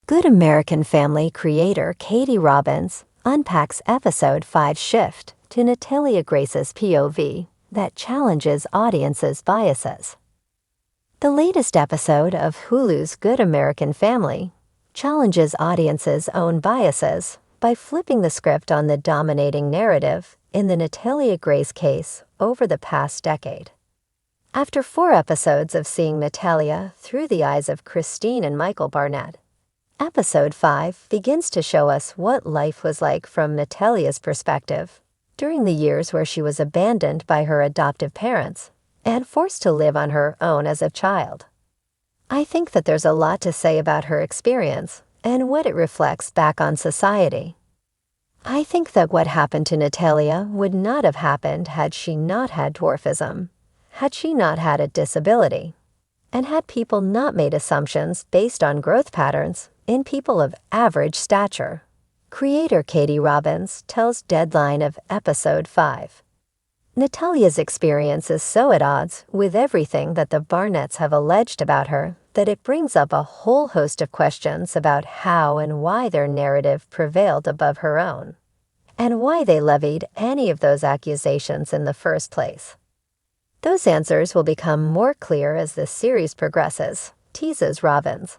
Good American Family creator Katie Robbins unpacks Episode 5's shift to Natalia Grace's POV that challenges audiences' biases. The latest episode of Hulu's Good American Family challenges audiences' own biases by flipping the script on the dominating narrative in the Natalia Grace case over the past decade. After 4 episodes of seeing Natalia through the eyes of Christine and Michael Barnett, Episode 5 begins to show us what life was like from Natalia's perspective during the years where she was abandoned by her adoptive parents and forced to live on her own as a child. I think that there's a lot to say about her experience and what it reflects back on society. I think that what happened to Natalia would not have happened had she not had dwarfism, had she not had a disability, and had people not made assumptions based on growth patterns in people of average stature. Creator Katie Robbins tells Deadline of Episode 5. Natalia's experience is so at odds with everything that the Barnetts have alleged about her that it brings up a whole host of questions about how and why their narrative prevailed above her own, and why they levied any of those accusations in the first place. Those answers will become more clear as the series progresses, teases Robbins.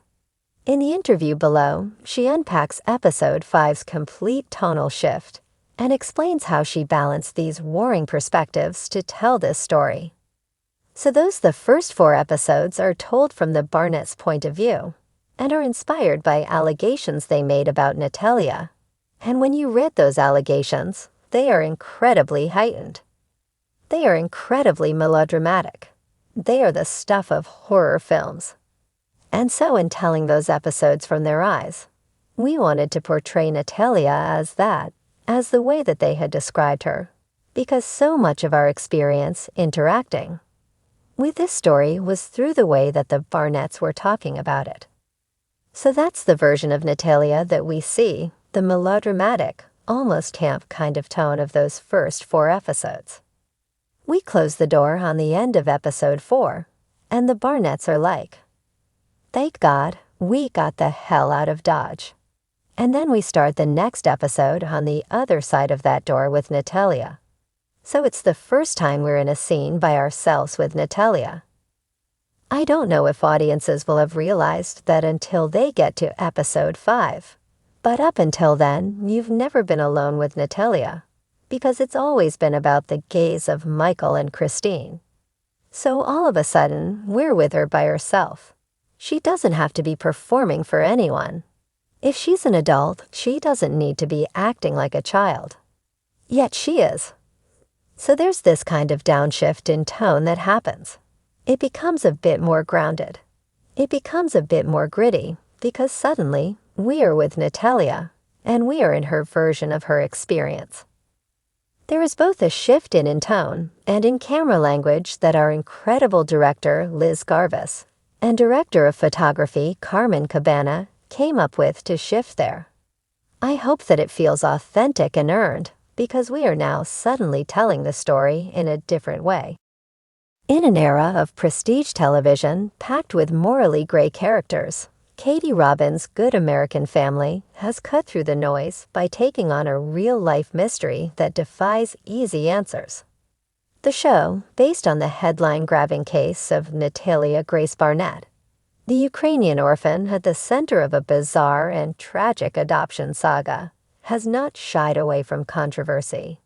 In the interview below, she unpacks Episode 5's complete tonal shift and explains how she balanced these warring perspectives to tell this story. So the first 4 episodes are told from the Barnett's point of view and are inspired by allegations they made about Natalia. And when you read those allegations, they are incredibly heightened. They are incredibly melodramatic. They are the stuff of horror films. And so in telling those episodes from their eyes, we wanted to portray Natalia as that, as the way that they had described her, because so much of our experience interacting with this story was through the way that the Barnetts were talking about it. So that's the version of Natalia that we see, the melodramatic, almost camp kind of tone of those first 4 episodes. We close the door on the end of Episode 4, and the Barnetts are like, "Thank God, we got the hell out of Dodge." And then we start the next episode on the other side of that door with Natalia. So it's the first time we're in a scene by ourselves with Natalia. I don't know if audiences will have realized that until they get to Episode 5. But up until then, you've never been alone with Natalia, because it's always been about the gaze of Michael and Christine. So all of a sudden, we're with her by herself. She doesn't have to be performing for anyone. If she's an adult, she doesn't need to be acting like a child. Yet she is. So there's this kind of downshift in tone that happens. It becomes a bit more grounded. It becomes a bit more gritty, because suddenly, we are with Natalia, and we are in her version of her experience. There is both a shift in tone and in camera language that our incredible director, Liz Garvis, and director of photography, Carmen Cabana, came up with to shift there. I hope that it feels authentic and earned, because we are now suddenly telling the story in a different way. In an era of prestige television packed with morally gray characters, Katie Robbins' Good American Family has cut through the noise by taking on a real-life mystery that defies easy answers. The show, based on the headline-grabbing case of Natalia Grace Barnett, the Ukrainian orphan at the center of a bizarre and tragic adoption saga, has not shied away from controversy.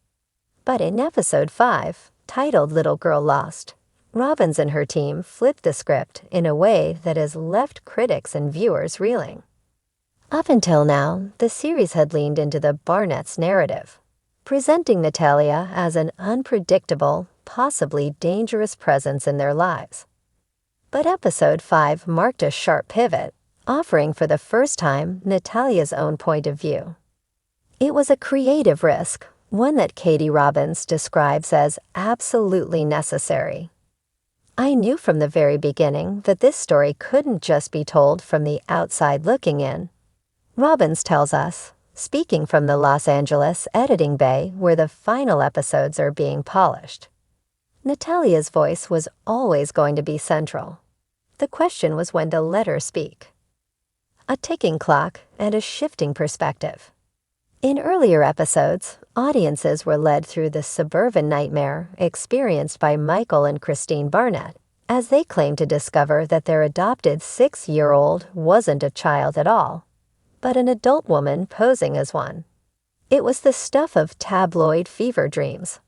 But in Episode 5, titled Little Girl Lost, Robbins and her team flipped the script in a way that has left critics and viewers reeling. Up until now, the series had leaned into the Barnett's narrative, presenting Natalia as an unpredictable, possibly dangerous presence in their lives. But Episode 5 marked a sharp pivot, offering for the first time Natalia's own point of view. It was a creative risk, one that Katie Robbins describes as absolutely necessary. I knew from the very beginning that this story couldn't just be told from the outside looking in. Robbins tells us, speaking from the Los Angeles editing bay where the final episodes are being polished. Natalia's voice was always going to be central. The question was when to let her speak. a ticking clock, and a shifting perspective. In earlier episodes, audiences were led through the suburban nightmare experienced by Michael and Christine Barnett, as they claimed to discover that their adopted 6-year-old wasn't a child at all, but an adult woman posing as one. It was the stuff of tabloid fever dreams.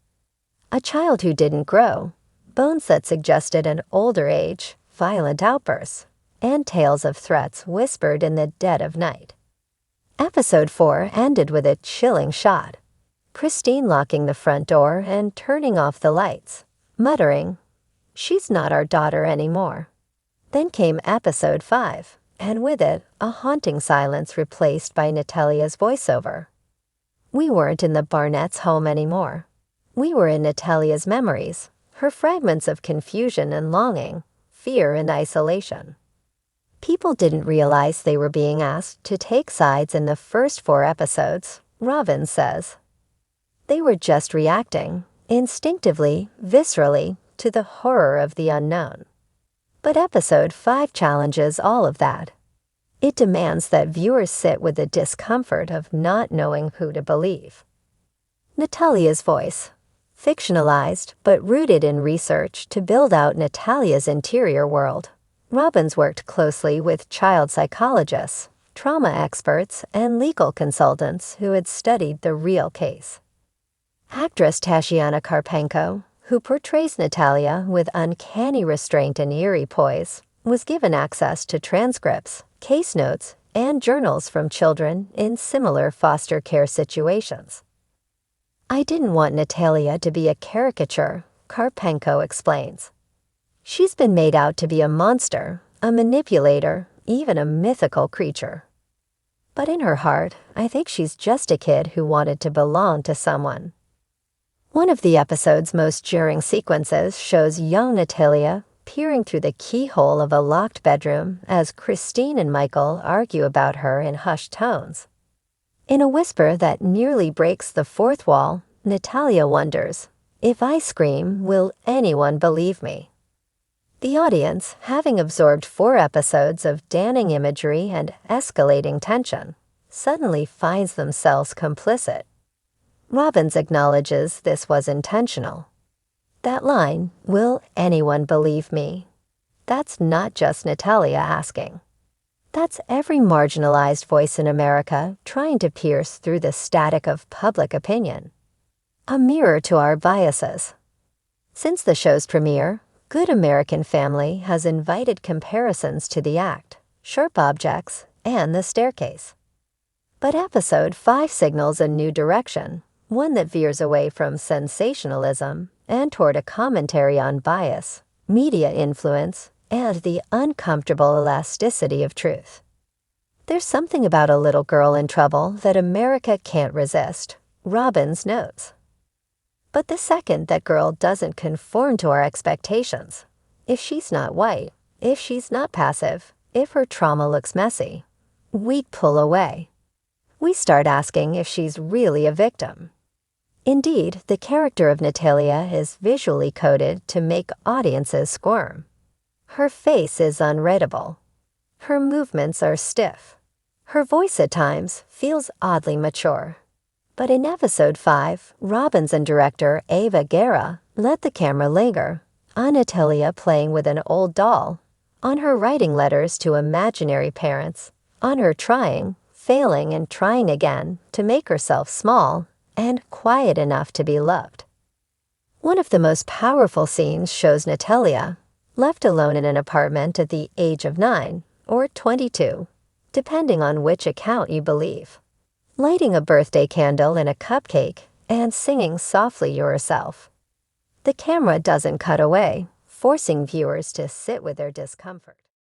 A child who didn't grow, bones that suggested an older age, violent outbursts, and tales of threats whispered in the dead of night. Episode 4 ended with a chilling shot. Christine locking the front door and turning off the lights, muttering, "She's not our daughter anymore." Then came Episode 5, and with it, a haunting silence replaced by Natalia's voiceover. We weren't in the Barnett's home anymore. We were in Natalia's memories, her fragments of confusion and longing, fear and isolation. People didn't realize they were being asked to take sides in the first 4 episodes, Robbins says. They were just reacting, instinctively, viscerally, to the horror of the unknown. But Episode 5 challenges all of that. It demands that viewers sit with the discomfort of not knowing who to believe. Natalia's voice, fictionalized but rooted in research to build out Natalia's interior world. Robbins worked closely with child psychologists, trauma experts, and legal consultants who had studied the real case. Actress Tatiana Karpenko, who portrays Natalia with uncanny restraint and eerie poise, was given access to transcripts, case notes, and journals from children in similar foster care situations. "I didn't want Natalia to be a caricature," Karpenko explains. "She's been made out to be a monster, a manipulator, even a mythical creature. But in her heart, I think she's just a kid who wanted to belong to someone." One of the episode's most jarring sequences shows young Natalia peering through the keyhole of a locked bedroom as Christine and Michael argue about her in hushed tones. In a whisper that nearly breaks the fourth wall, Natalia wonders, "If I scream, will anyone believe me?" The audience, having absorbed 4 episodes of damning imagery and escalating tension, suddenly finds themselves complicit. Robbins acknowledges this was intentional. That line, "Will anyone believe me?" That's not just Natalia asking. That's every marginalized voice in America trying to pierce through the static of public opinion. A mirror to our biases. Since the show's premiere, Good American Family has invited comparisons to The Act, Sharp Objects, and The Staircase. But Episode 5 signals a new direction, one that veers away from sensationalism and toward a commentary on bias, media influence, and the uncomfortable elasticity of truth. There's something about a little girl in trouble that America can't resist, Robbins notes. But the second that girl doesn't conform to our expectations, if she's not white, if she's not passive, if her trauma looks messy, we pull away. We start asking if she's really a victim. Indeed, the character of Natalia is visually coded to make audiences squirm. Her face is unreadable. Her movements are stiff. Her voice at times feels oddly mature. But in Episode 5, Robbins and director Ava Guerra let the camera linger on Natalia playing with an old doll, on her writing letters to imaginary parents, on her trying, failing, and trying again to make herself small and quiet enough to be loved. One of the most powerful scenes shows Natalia, left alone in an apartment at the age of 9 or 22, depending on which account you believe, lighting a birthday candle in a cupcake and singing softly yourself. The camera doesn't cut away, forcing viewers to sit with their discomfort.